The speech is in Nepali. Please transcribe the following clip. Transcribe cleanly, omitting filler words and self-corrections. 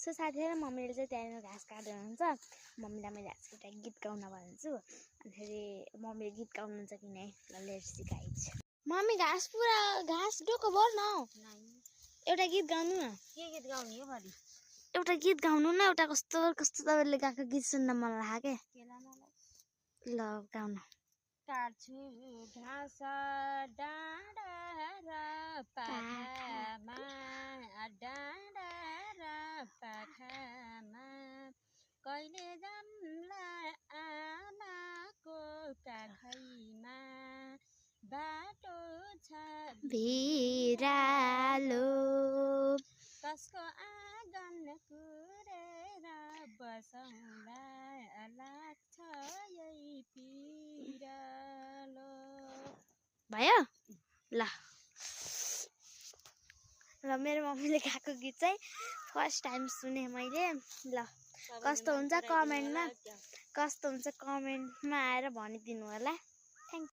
सो साथीहरु मम्मीले चाहिँ त्यहाँनिर घाँस काट्दै हुनुहुन्छ मम्मीलाई मैले आज एउटा गीत गाउन भन्छु अनि फेरि मम्मीले गीत गाउनुहुन्छ कि नै ल लेट्स सी गाइज मम्मी घाँस डोको भर न एउटा गीत गाउनु न के गीत गाउने हो भरि एउटा गीत गाउनु न एउटा कस्तो कस्तो तपाईले गाएको गीत सुन्न मन लाग्यो के ल गाउनु काट्छु घाँस डाँडा र पाखामा डाँडा र पाखामा कहिले जाम्ला आमाको काखैमा बाटो छ भिरालो कसको आँगन कुरेर बसौँला लाग्छ यही पिरालो भयो ल मेरो मम्मीले गाएको गीत चाहिँ फर्स्ट टाइम सुने मैले ल कस्तो हुन्छ कमेन्टमा आएर भनिदिनु होला थ्यांक